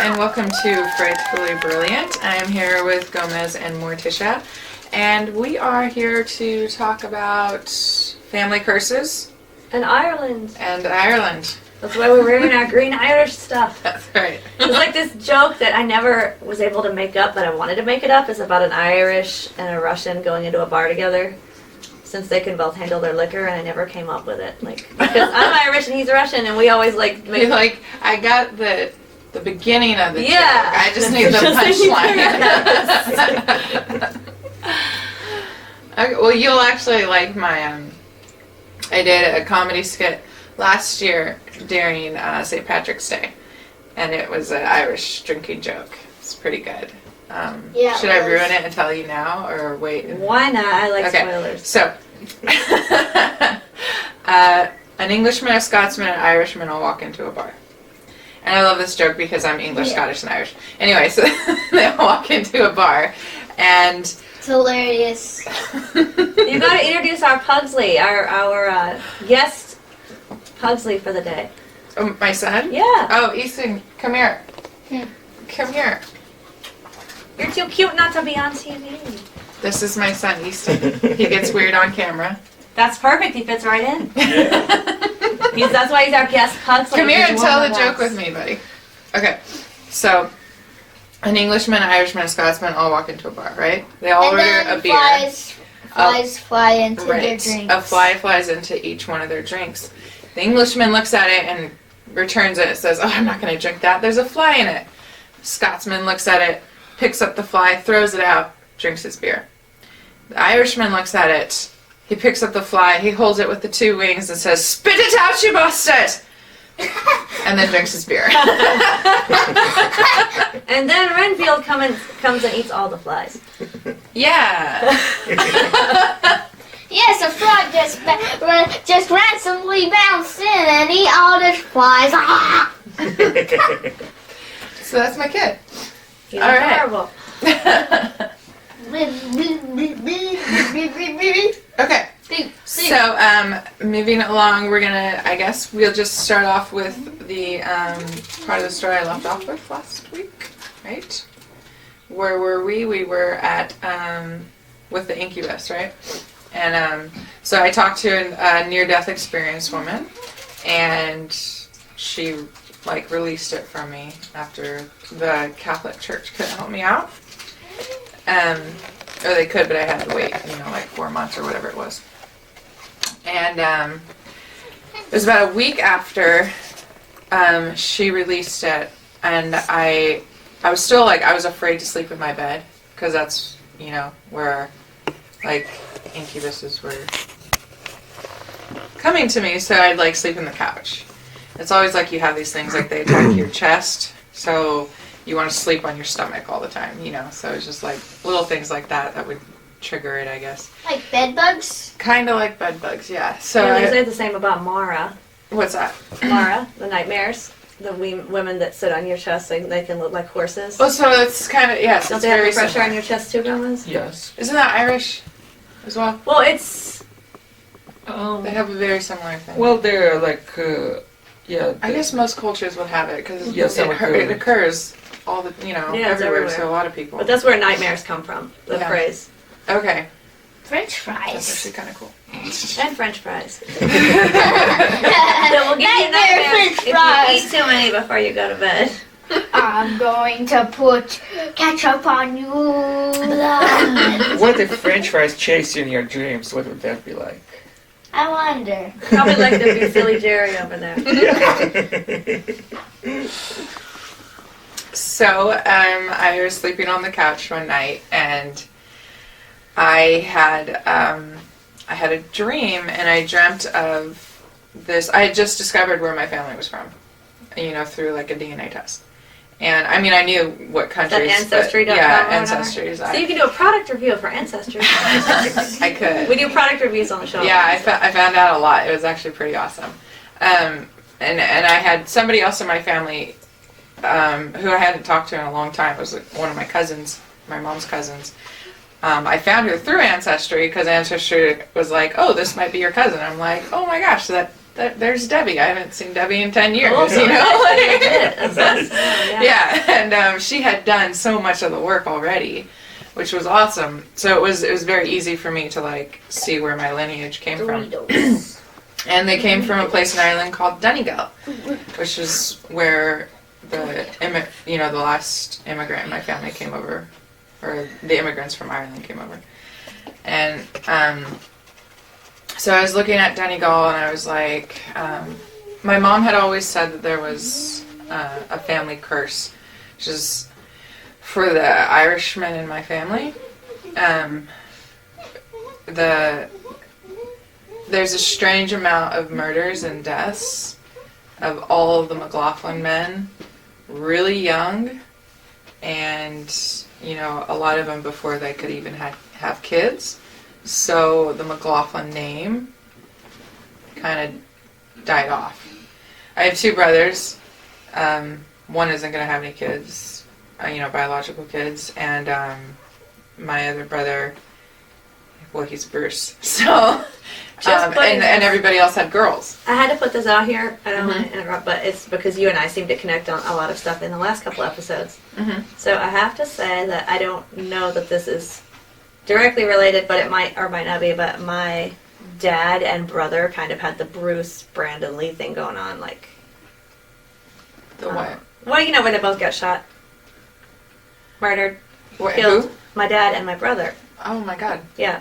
and welcome to Frightfully Brilliant. I am here with Gomez and Morticia, and we are here to talk about family curses. And Ireland. That's why we're wearing our green Irish stuff. That's right. It's like this joke that I never was able to make up, but I wanted to make it up. It's about an Irish and a Russian going into a bar together, since they can both handle their liquor, and I never came up with it. Like, because I'm Irish and he's a Russian, and we always make I got the beginning of the joke. Yeah. I just need the punchline. Okay, well, you'll actually like my. I did a comedy skit last year during St. Patrick's Day, and it was an Irish drinking joke. It's pretty good. Yeah, should I ruin it and tell you now, or wait? Why not? I like spoilers. So, an Englishman, a Scotsman, and an Irishman all walk into a bar. And I love this joke because I'm English, Scottish, and Irish. Anyway, so they all walk into a bar, and it's hilarious. You gotta introduce our Pugsley, our guest Pugsley for the day. Oh, my son? Yeah. Oh, Easton, come here. Come here. You're too cute not to be on TV. This is my son, Easton. He gets weird on camera. That's perfect. He fits right in. That's why he's our guest Pugsley. Come here and tell the joke with me, buddy. Okay, so an Englishman, an Irishman, a Scotsman all walk into a bar, right? They all order a beer. Flies fly into their drinks. A fly flies into each one of their drinks. The Englishman looks at it and returns it. It says, "Oh, I'm not going to drink that. There's a fly in it." Scotsman looks at it, picks up the fly, throws it out, drinks his beer. The Irishman looks at it. He picks up the fly, he holds it with the two wings and says, "Spit it out, you bastard!" And then drinks his beer. And then Renfield comes and eats all the flies. Yeah. Yes, a fly just randomly bounced in and eat all the flies. So that's my kid. He's all right. adorable. Okay. So, moving along, we'll just start off with the part of the story I left off with last week, right? Where were we? We were at, with the incubus, right? And so I talked to a near-death experience woman, and she, released it from me after the Catholic Church couldn't help me out. Or they could, but I had to wait, 4 months or whatever it was. And it was about a week after she released it, and I was still I was afraid to sleep in my bed because that's where incubuses were coming to me. So I'd sleep in the couch. It's always you have these things they attack your chest, so you want to sleep on your stomach all the time, So it's just little things like that would trigger it, I guess. Like bed bugs? Kind of like bed bugs, yeah. So they say the same about Mara. What's that? Mara, the nightmares. The women that sit on your chest, they can look like horses. Well, so it's kind of, yes, Don't it's they have very the pressure similar. on your chest too, Gomez? Yes. Isn't that Irish as well? Well, it's... They have a very similar thing. Well, they're I guess most cultures would have it because Yes, it occurs all the, everywhere, so a lot of people. But that's where nightmares come from, the phrase. Okay. French fries. That's actually kind of cool. And French fries. So we'll give you nightmares if you eat too many before you go to bed. I'm going to put ketchup on you. What if French fries chase you in your dreams? What would that be like? I wonder. Probably like the silly Jerry over there. So, I was sleeping on the couch one night, and I had a dream, and I dreamt of this. I had just discovered where my family was from, through a DNA test. And I knew what countries. Ancestry.com. Yeah, Ancestry. So you can do a product review for Ancestry. I could. We do product reviews on the show. Yeah, I found out a lot. It was actually pretty awesome. And I had somebody else in my family who I hadn't talked to in a long time. It was one of my cousins, my mom's cousins. I found her through Ancestry because Ancestry was like, "Oh, this might be your cousin." I'm like, "Oh my gosh, that there's Debbie. I haven't seen Debbie in 10 years, Oh, you know? That's awesome. Yeah, and she had done so much of the work already, which was awesome. So it was very easy for me to like see where my lineage came from. And they came from a place in Ireland called Donegal, which is where the last immigrant in my family came over, or the immigrants from Ireland came over. And so I was looking at Donegal, and I was like, my mom had always said that there was a family curse, which is for the Irishmen in my family. There's a strange amount of murders and deaths of all of the McLaughlin men, really young, and a lot of them before they could even have kids. So the McLaughlin name kind of died off. I have two brothers. One isn't going to have any kids, biological kids, and my other brother, well, he's Bruce. So, and everybody else had girls. I had to put this out here. I don't want to interrupt, but it's because you and I seem to connect on a lot of stuff in the last couple episodes. So I have to say that I don't know that this is directly related, but it might or might not be. But my dad and brother kind of had the Bruce Brandon Lee thing going on, like the what? Well, when they both got shot, murdered, What, killed. who? My dad and my brother. Oh my God. Yeah.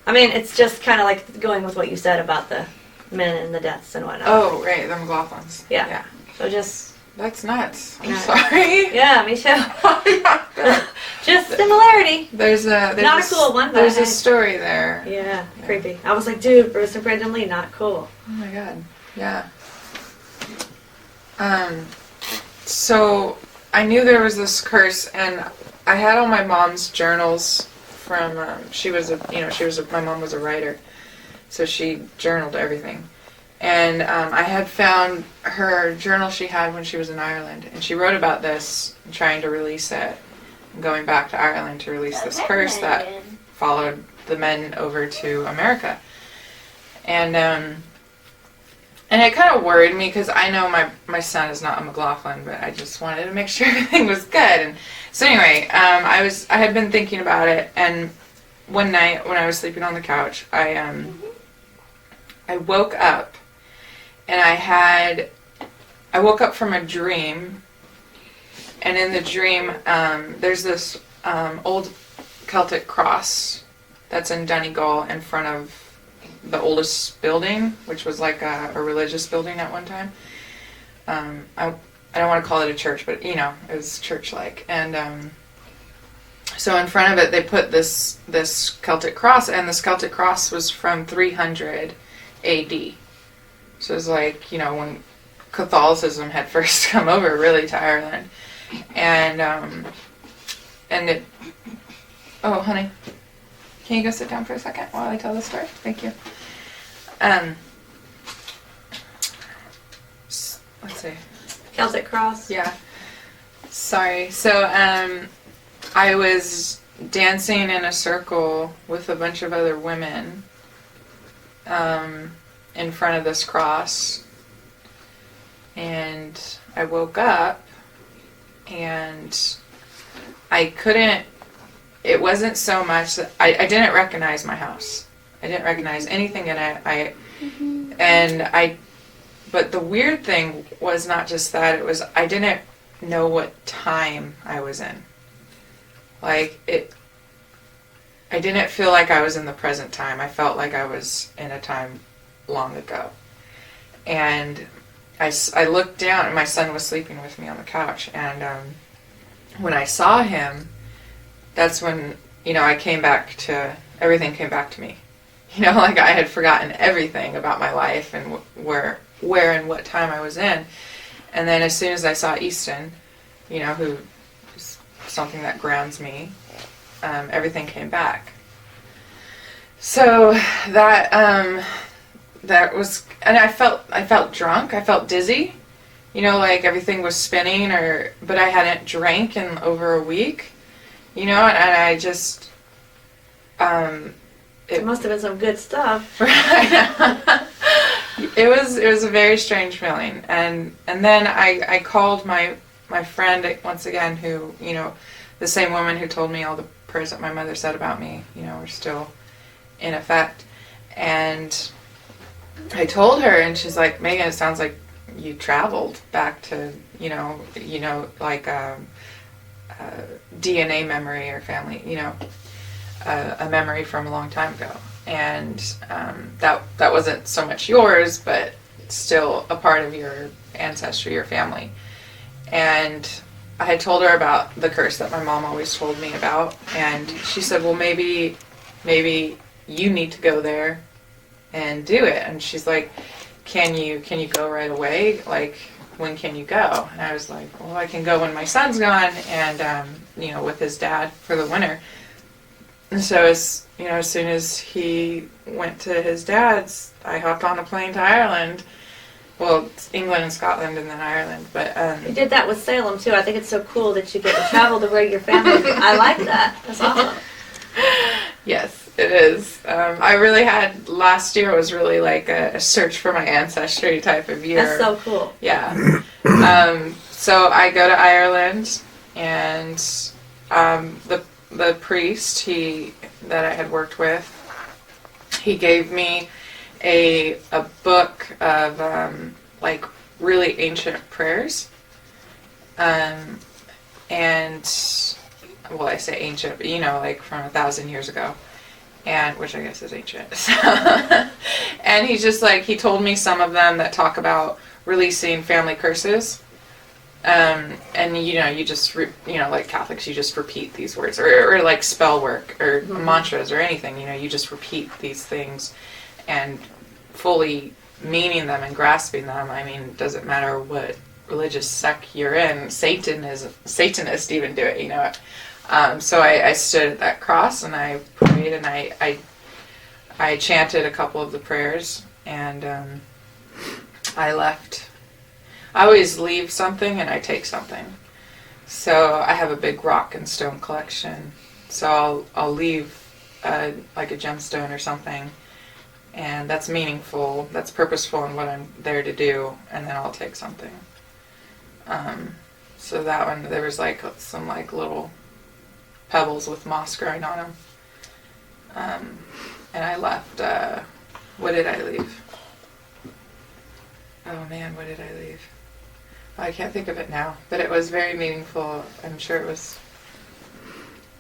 I mean, it's just kind of like going with what you said about the men and the deaths and whatnot. Oh, right, the McLaughlins. Yeah. So just... That's nuts. I'm Yeah. sorry. Yeah, me too. Just similarity. There's Not a cool one, but There's I- a story there. Yeah, creepy. I was like, dude, Bruce and Brandon Lee, not cool. Oh my God. Yeah. So I knew there was this curse, and I had all my mom's journals from. My mom was a writer, so she journaled everything. And I had found her journal she had when she was in Ireland, and she wrote about this, trying to release it, and going back to Ireland to release this curse that followed the men over to America. And it kind of worried me, because I know my son is not a McLaughlin, but I just wanted to make sure everything was good. And so anyway, I had been thinking about it, and one night when I was sleeping on the couch, I woke up, and I woke up from a dream, and in the dream, there's this old Celtic cross that's in Donegal in front of the oldest building, which was like a religious building at one time. I don't want to call it a church, but it was church-like. And so in front of it, they put this Celtic cross, and this Celtic cross was from 300 A.D. So it was like, when Catholicism had first come over, really, to Ireland. And it... Oh, honey. Can you go sit down for a second while I tell the story? Thank you. Let's see. Celtic cross. Yeah. Sorry. So, I was dancing in a circle with a bunch of other women, in front of this cross, and I woke up, and I couldn't, it wasn't so much that, I didn't recognize my house. I didn't recognize anything in it. But the weird thing was not just that, it was, I didn't know what time I was in. Like, I didn't feel like I was in the present time. I felt like I was in a time long ago. And I looked down, and my son was sleeping with me on the couch, and when I saw him, that's when, I came back to, everything came back to me. Like I had forgotten everything about my life and where and what time I was in. And then as soon as I saw Easton, who is something that grounds me, everything came back. So that was, and I felt drunk, I felt dizzy, like everything was spinning, but I hadn't drank in over a week, and I just, it must have been some good stuff. It was a very strange feeling, and then I called my friend once again, who, you know, the same woman who told me all the prayers that my mother said about me, you know, were still in effect, and I told her, and she's like, Megan, it sounds like you traveled back to, you know, like DNA memory or family, you know, a memory from a long time ago. And that wasn't so much yours, but still a part of your ancestry, your family. And I had told her about the curse that my mom always told me about, and she said, well, maybe you need to go there and do it. And she's like, can you go right away? Like, when can you go? And I was like, well, I can go when my son's gone, and you know, with his dad for the winter. And so as soon as he went to his dad's, I hopped on a plane to Ireland. Well, it's England and Scotland and then Ireland, but you did that with Salem too. I think it's so cool that you get to travel to where your family. I like that. That's awesome. Yes, it is. I really had, last year was really like a search for my ancestry type of year. That's so cool. Yeah. So I go to Ireland, and the priest that I had worked with, he gave me a book of like really ancient prayers, and well, I say ancient, but you know, like from 1,000 years ago, and which I guess is ancient. And he's just like, he told me some of them that talk about releasing family curses. And you know, you just like Catholics, you just repeat these words, or like spell work or mantras or anything. You know, you just repeat these things, and fully meaning them and grasping them. I mean, it doesn't matter what religious sect you're in. Satanists even do it. You know. So I stood at that cross and I prayed, and I chanted a couple of the prayers, and I left. I always leave something and I take something. So I have a big rock and stone collection. So I'll leave like a gemstone or something, and that's meaningful, that's purposeful in what I'm there to do, and then I'll take something. So that one, there was like some like little pebbles with moss growing on them. And I left, what did I leave? Oh man, what did I leave? I can't think of it now, but it was very meaningful. I'm sure it was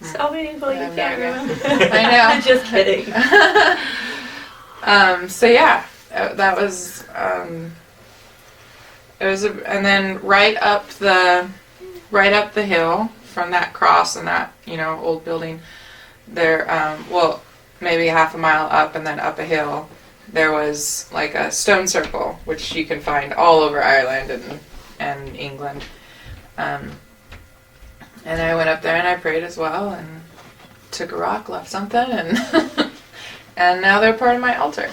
so meaningful you can't remember. I know. I'm just kidding. So yeah, that was it was, and then right up the hill from that cross and that, you know, old building there, well, maybe half a mile up and then up a hill, there was like a stone circle, which you can find all over Ireland and England. And I went up there and I prayed as well, and took a rock, left something, and and now they're part of my altar.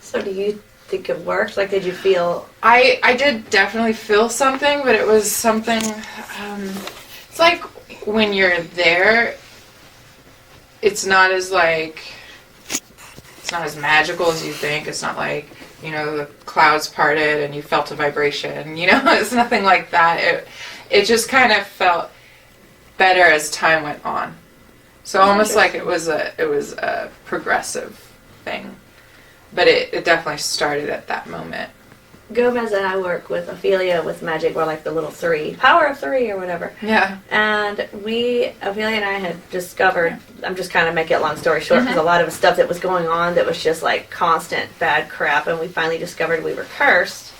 So do you think it worked? Like, did you feel... I did definitely feel something, but it was something, it's like when you're there, it's not as magical as you think. It's not like, you know, the clouds parted and you felt a vibration, you know. It's nothing like that. It just kind of felt better as time went on. So almost like it was a progressive thing. But it definitely started at that moment. Gomez and I work with Ophelia with magic. We're like the little 3, power of 3 or whatever. Yeah. And Ophelia and I had discovered, I'm just kind of making it long story short, because a lot of stuff that was going on that was just like constant bad crap, and we finally discovered we were cursed.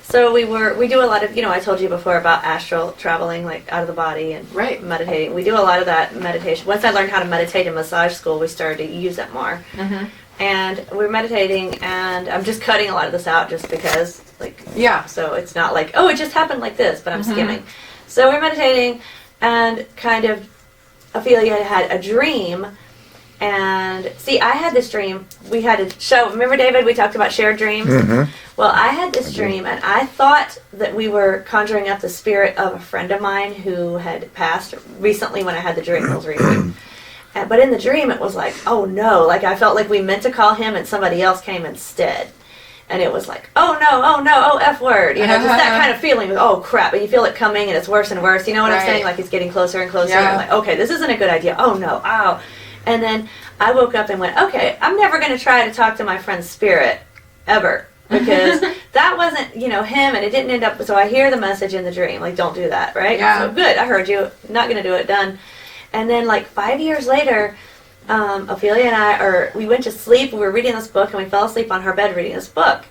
So we do a lot of, you know, I told you before about astral traveling, like out of the body, and meditating. We do a lot of that meditation. Once I learned how to meditate in massage school, we started to use it more. Mm-hmm. And we're meditating, and I'm just cutting a lot of this out just because, like, yeah. So it's not like, oh, it just happened like this, but I'm skimming. So we're meditating, and kind of, Ophelia had a dream, and see, I had this dream. We had a show. Remember, David? We talked about shared dreams. Mm-hmm. Well, I had this dream, and I thought that we were conjuring up the spirit of a friend of mine who had passed recently when I had the dream. It was recent. But in the dream, it was like, oh no, like I felt like we meant to call him and somebody else came instead. And it was like, oh no, oh F word. You know, just that kind of feeling. Oh crap. And you feel it coming and it's worse and worse. You know what I'm saying? Like it's getting closer and closer. Yeah. And I'm like, okay, this isn't a good idea. Oh no, ow. And then I woke up and went, okay, I'm never going to try to talk to my friend's spirit ever. Because that wasn't, you know, him, and it didn't end up, so I hear the message in the dream, like, don't do that, right? Yeah. So good, I heard you, not going to do it, done. And then like 5 years later, Ophelia and I, we went to sleep, we were reading this book, and we fell asleep on her bed reading this book.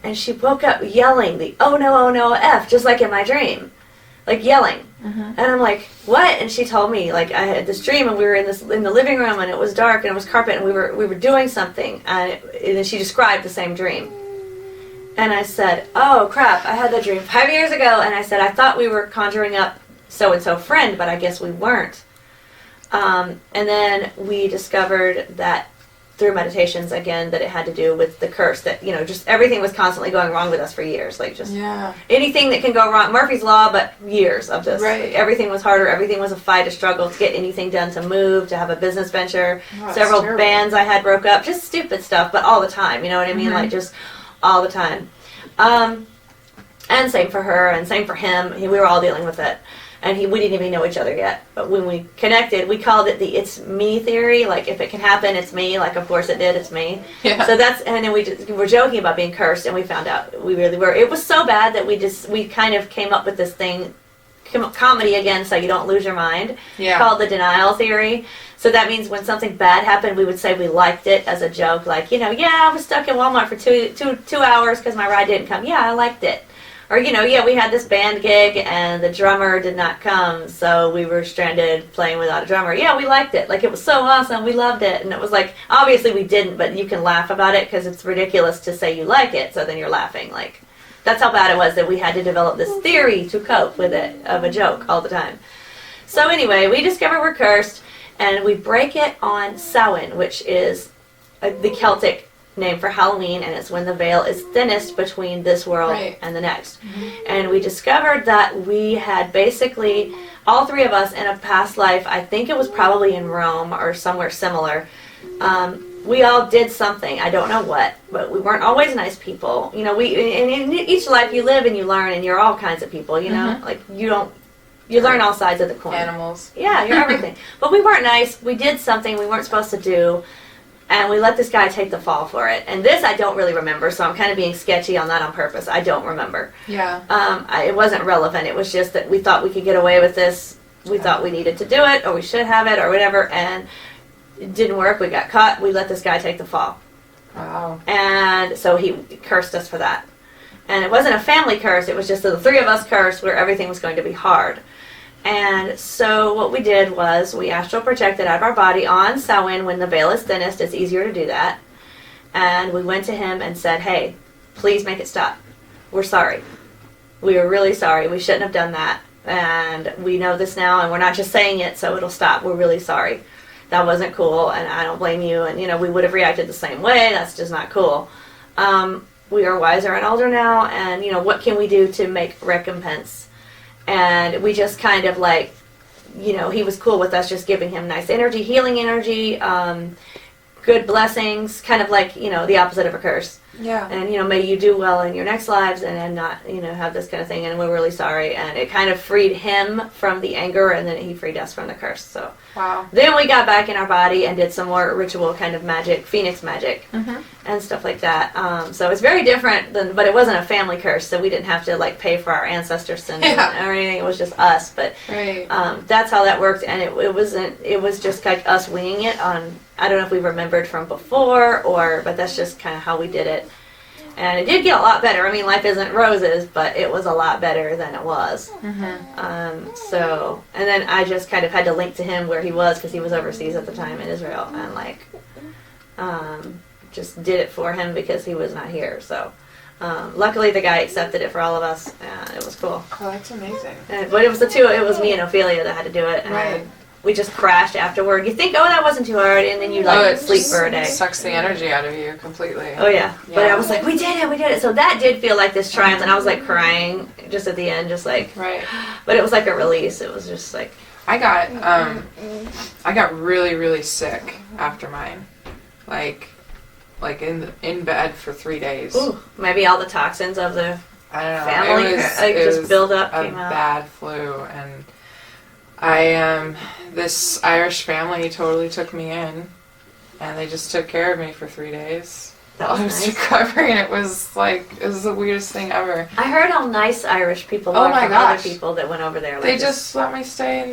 And she woke up yelling the, oh no, F, just like in my dream. Like yelling. And I'm like, what? And she told me, like, I had this dream, and we were in the living room, and it was dark, and it was carpet, and we were doing something, and then she described the same dream. And I said, oh crap, I had that dream 5 years ago, and I said, I thought we were conjuring up so-and-so friend, but I guess we weren't. And then we discovered that through meditations, again, that it had to do with the curse, that, you know, just everything was constantly going wrong with us for years. Like, just anything that can go wrong. Murphy's Law, but years of this. Right. Like, everything was harder. Everything was a fight, a struggle to get anything done, to move, to have a business venture. Several bands I had broke up. Just stupid stuff, but all the time. You know what I mean? Like, just all the time. And same for her, and same for him. We were all dealing with it. And we didn't even know each other yet. But when we connected, we called it the it's me theory. Like, if it can happen, it's me. Like, of course it did, it's me. Yeah. So and then we were joking about being cursed, and we found out we really were. It was so bad that we kind of came up with this thing, comedy again, so you don't lose your mind, called the denial theory. So that means when something bad happened, we would say we liked it as a joke. Like, you know, yeah, I was stuck in Walmart for two hours because my ride didn't come. Yeah, I liked it. Or, you know, yeah, we had this band gig and the drummer did not come, so we were stranded playing without a drummer. Yeah, we liked it. Like, it was so awesome. We loved it. And it was like, obviously we didn't, but you can laugh about it because it's ridiculous to say you like it, so then you're laughing. Like, that's how bad it was that we had to develop this theory to cope with it, of a joke all the time. So anyway, we discover we're cursed, and we break it on Samhain, which is the Celtic name for Halloween, and it's when the veil is thinnest between this world and the next. And we discovered that we had basically, all three of us in a past life, I think it was probably in Rome or somewhere similar, we all did something, I don't know what, but we weren't always nice people. You know, in each life you live and you learn, and you're all kinds of people, you know, like you learn all sides of the coin. Animals. Yeah, you're everything. But we weren't nice, we did something we weren't supposed to do, and we let this guy take the fall for it. And this I don't really remember, so I'm kind of being sketchy on that on purpose. I don't remember. Yeah. It wasn't relevant. It was just that we thought we could get away with this. We thought we needed to do it, or we should have it, or whatever, and it didn't work. We got caught. We let this guy take the fall. Wow. And so he cursed us for that. And it wasn't a family curse. It was just the three of us cursed where everything was going to be hard. And so what we did was we astral projected out of our body on Samhain when the veil is thinnest. It's easier to do that. And we went to him and said, hey, please make it stop. We're sorry. We are really sorry. We shouldn't have done that. And we know this now, and we're not just saying it so it'll stop. We're really sorry. That wasn't cool, and I don't blame you. And, you know, we would have reacted the same way. That's just not cool. We are wiser and older now, and, you know, what can we do to make recompense? And we just kind of like, you know, he was cool with us just giving him nice energy, healing energy, good blessings, kind of like, you know, the opposite of a curse. Yeah. And, you know, may you do well in your next lives and not, you know, have this kind of thing. And we're really sorry. And it kind of freed him from the anger, and then he freed us from the curse. So wow. Then we got back in our body and did some more ritual kind of magic, phoenix magic, and stuff like that. So it's very different but it wasn't a family curse, so we didn't have to like pay for our ancestors' sins or anything. It was just us. But that's how that worked. And it was just like us winging it on. I don't know if we remembered from before but that's just kind of how we did it. And it did get a lot better. I mean, life isn't roses, but it was a lot better than it was. So, and then I just kind of had to link to him where he was, because he was overseas at the time in Israel, and like, just did it for him because he was not here. So, luckily the guy accepted it for all of us, and it was cool. Oh, that's amazing. But it was me and Ophelia that had to do it. And we just crashed afterward. You think, oh, that wasn't too hard, and then you like sleep for a day. It sucks the energy out of you completely. Oh yeah. But I was like, we did it. So that did feel like this triumph, and I was like crying just at the end, just like. Right. But it was like a release. It was just like. I got really, really sick after mine. Like, like in bed for 3 days. Ooh, maybe all the toxins of the I don't know. family It was just build up, a came out. bad flu, and I this Irish family totally took me in, and they just took care of me for 3 days. That while I was was nice. recovering. It was the weirdest thing ever. I heard how nice Irish people Oh are my from gosh. other people that went over there. Like They just let me stay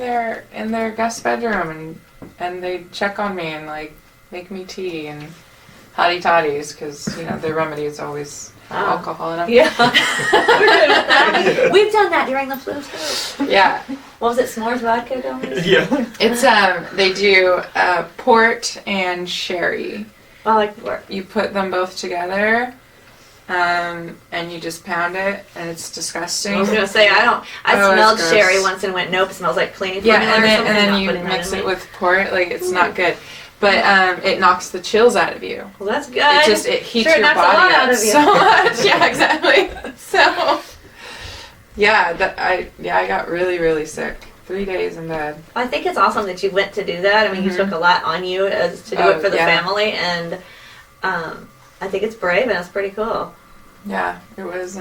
in their guest bedroom, and they check on me and like make me tea and hottie toddies, because their remedy is always alcohol in them. Yeah. We're good with that. We've done that during the flu too. Yeah. What was it, s'mores vodka, Gomez? Yeah. It's they do port and sherry. I like pork. You put them both together, and you just pound it, and it's disgusting. I was gonna say I Oh, smelled it's sherry gross. once and went nope. It smells like cleaning Yeah, formula and or then something. and then Not you putting that mix in it me. with port. Like it's not good, but it knocks the chills out of you. Well, that's good. It heats Sure, it your knocks a body lot up out of you. so much. Yeah, exactly. So yeah, I got really, really sick. 3 days in bed. I think it's awesome that you went to do that. I mean, you took a lot on you as to do Oh, it for the yeah. family, and I think it's brave and it's pretty cool. Yeah, it was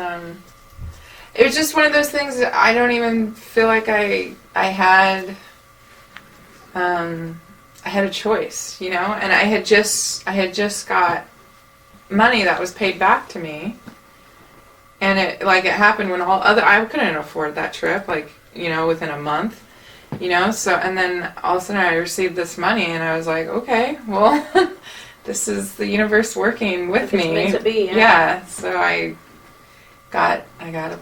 just one of those things that I don't even feel like I had a choice, and I had just got money that was paid back to me, and it happened when I couldn't afford that trip, within a month, so, and then all of a sudden I received this money, and I was like, okay, well, this is the universe working with me. It's meant to be, yeah. So I got a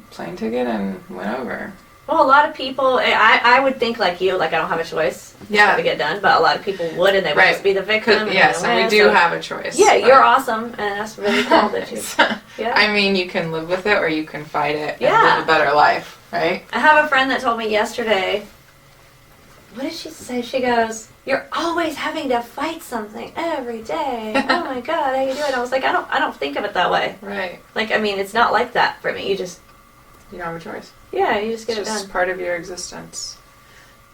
plane ticket and went over. Well, a lot of people, I would think like you, like I don't have a choice Yeah. to get done, but a lot of people would, and they would just be the victim. Yes, and we do have a choice. Yeah, you're awesome, and that's really cool that you. Yeah. I mean, you can live with it or you can fight it and Yeah. live a better life, right? I have a friend that told me yesterday, what did she say? She goes, "You're always having to fight something every day. Oh my God, how you do it?" I was like, I don't think of it that way. Right. Like, I mean, it's not like that for me. You just, You don't have a choice. yeah, you just get It's it just done. part of your existence.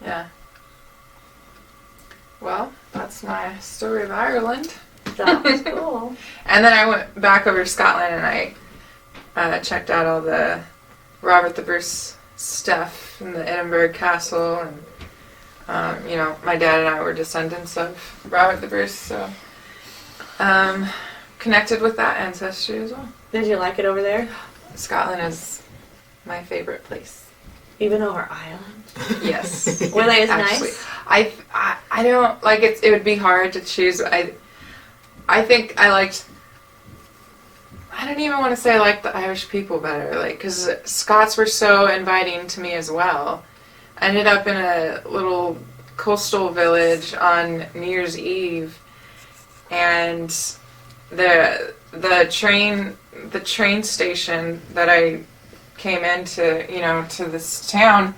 Yeah. Well, that's my story of Ireland. That was cool. And then I went back over to Scotland and I checked out all the Robert the Bruce stuff in the Edinburgh Castle, and my dad and I were descendants of Robert the Bruce, so connected with that ancestry as well. Did you like it over there? Scotland is my favorite place. Even over Ireland? Yes. Were they as Actually, nice? I don't like it. It would be hard to choose. I think I liked. I don't even want to say I liked the Irish people better, because Scots were so inviting to me as well. I ended up in a little coastal village on New Year's Eve, and the train station that I came into, to this town,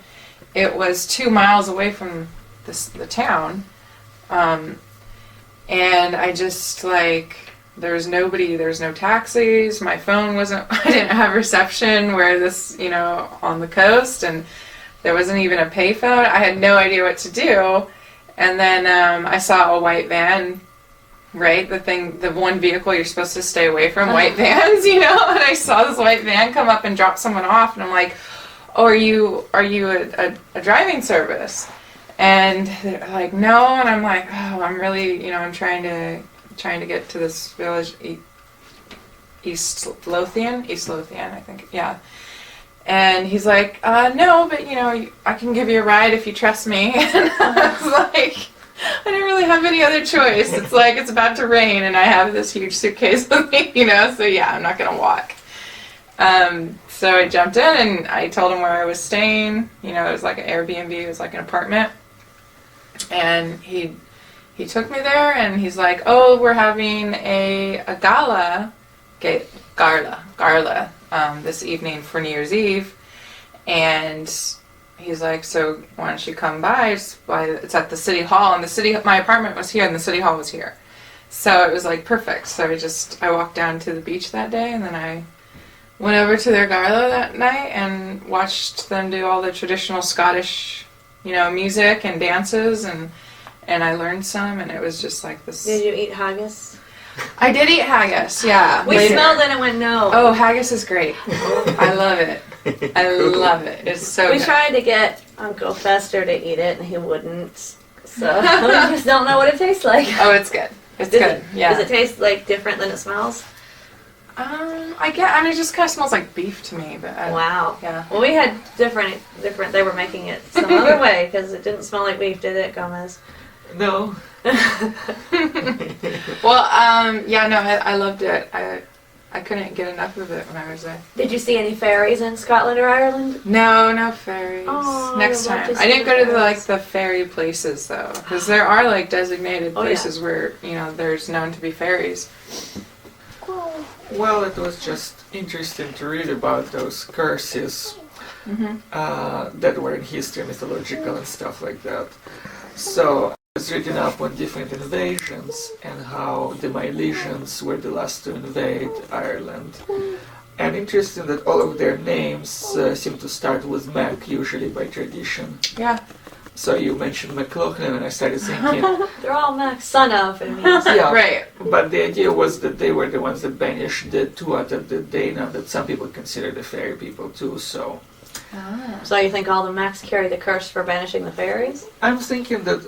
it was 2 miles away from the town, and I just there was nobody, there was no taxis, my phone wasn't, I didn't have reception where this, on the coast, and there wasn't even a payphone. I had no idea what to do, and then I saw a white van, right, the one vehicle you're supposed to stay away from, white vans, and I saw this white van come up and drop someone off, and I'm like, oh, are you a driving service? And they're like, no, and I'm like, oh, I'm really, I'm trying to get to this village, East Lothian, I think, yeah. And he's like, no, but I can give you a ride if you trust me. And I was like, I didn't really have any other choice. It's like it's about to rain, and I have this huge suitcase with me, so yeah, I'm not gonna walk. So I jumped in and I told him where I was staying. It was like an Airbnb, it was like an apartment. And he took me there, and he's like, oh, we're having a gala this evening for New Year's Eve. And he's like, so why don't you come by? It's at the city hall, and my apartment was here, and the city hall was here. So it was perfect. So I walked down to the beach that day, and then I went over to their gala that night and watched them do all the traditional Scottish, music and dances, and I learned some, and it was just like this. Did you eat haggis? I did eat haggis, yeah. We later. smelled it and went, no. Oh, haggis is great. I love it. I love it. It's so We good. tried to get Uncle Fester to eat it, and he wouldn't. So we just don't know what it tastes like. Oh, it's good. It's Does good. Yeah. Does it taste like different than it smells? I mean, it just kind of smells like beef to me, but Wow. yeah. Well, we had different. They were making it some other way because it didn't smell like beef, did it, Gomez? No. Well, yeah, no, I loved it. I couldn't get enough of it when I was there. Did you see any fairies in Scotland or Ireland? No fairies. Oh, Next I would love time. to I didn't see go to the the fairies. the fairy places though, because there are like designated Oh, yeah. places where there's known to be fairies. Well, it was just interesting to read about those curses that were in history, mythological and stuff like that. So I was reading up on different invasions and how the Milesians were the last to invade Ireland. And interesting that all of their names seem to start with Mac, usually by tradition. Yeah. So you mentioned McLaughlin, and I started thinking, They're all Max, son of, it means. yeah, Right. but the idea was that they were the ones that banished the Tuatha De Danann, that some people consider the fairy people too, so... So you think all the Macs carry the curse for banishing the fairies? I'm thinking that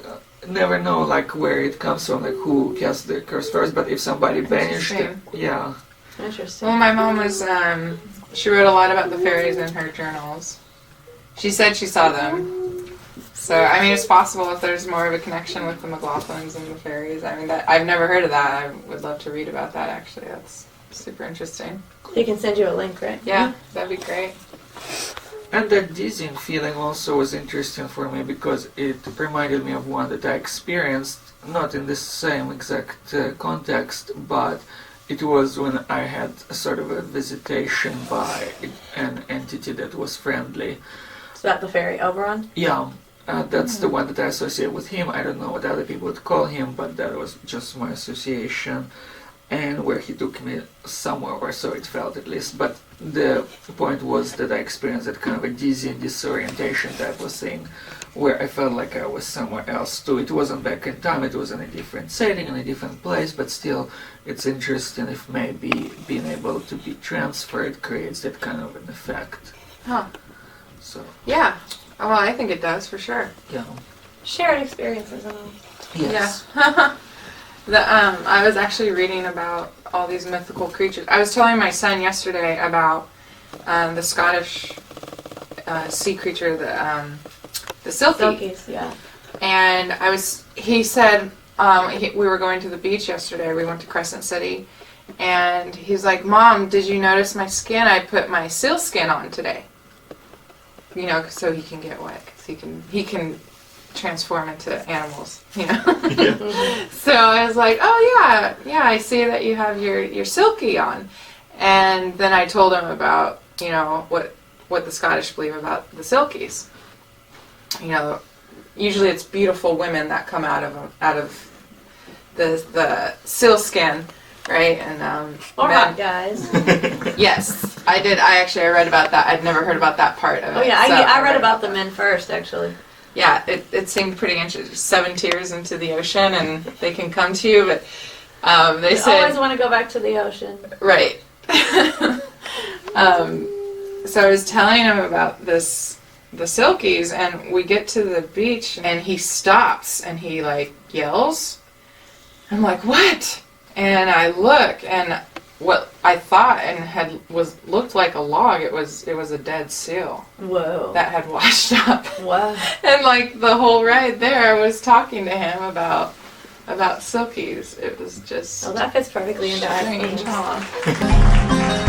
never know like where it comes from, like who cast the curse first, but if somebody banished it, Interesting. yeah. Interesting. Well, my mom was, she wrote a lot about the fairies in her journals. She said she saw them. So, I mean, it's possible if there's more of a connection with the McLaughlins and the fairies. I mean, I've never heard of that. I would love to read about that, actually. That's super interesting. He can send you a link, right? Yeah, that'd be great. And that dizzying feeling also was interesting for me because it reminded me of one that I experienced, not in the same exact context, but it was when I had a sort of a visitation by an entity that was friendly. Is that the fairy Oberon? Yeah, that's the one that I associate with him. I don't know what other people would call him, but that was just my association. And where he took me somewhere, or so it felt at least. But the point was that I experienced that kind of a dizzy disorientation type of thing, where I felt like I was somewhere else too. It wasn't back in time, it was in a different setting, in a different place, but still it's interesting if maybe being able to be transferred creates that kind of an effect. Huh. So, Yeah. Oh, well, I think it does, for sure. yeah. Shared experiences and all. Yes. Yeah. I was actually reading about all these mythical creatures. I was telling my son yesterday about the Scottish sea creature, the silky. Silkies, yeah. And he said, we were going to the beach yesterday. We went to Crescent City. And he's like, Mom, did you notice my skin? I put my seal skin on today. So he can get wet. 'Cause he can transform into animals, So I was like, oh yeah, I see that you have your silky on. And then I told him about, what the Scottish believe about the silkies. Usually it's beautiful women that come out of the seal skin, right? And Or men- hot guys. Yes, I did. I read about that. I'd never heard about that part of it. Oh yeah, so I read about the men first, actually. Yeah, it seemed pretty interesting. 7 tiers into the ocean, and they can come to you, but they I said always want to go back to the ocean. right. So I was telling him about the silkies, and we get to the beach, and he stops, and he like yells. I'm like, what? And I look, and what I thought and looked like a log, it was a dead seal Whoa. that had washed up. Wow. And like the whole ride there, I was talking to him about silkies. It was just Well, that fits perfectly into our strange, themes. huh?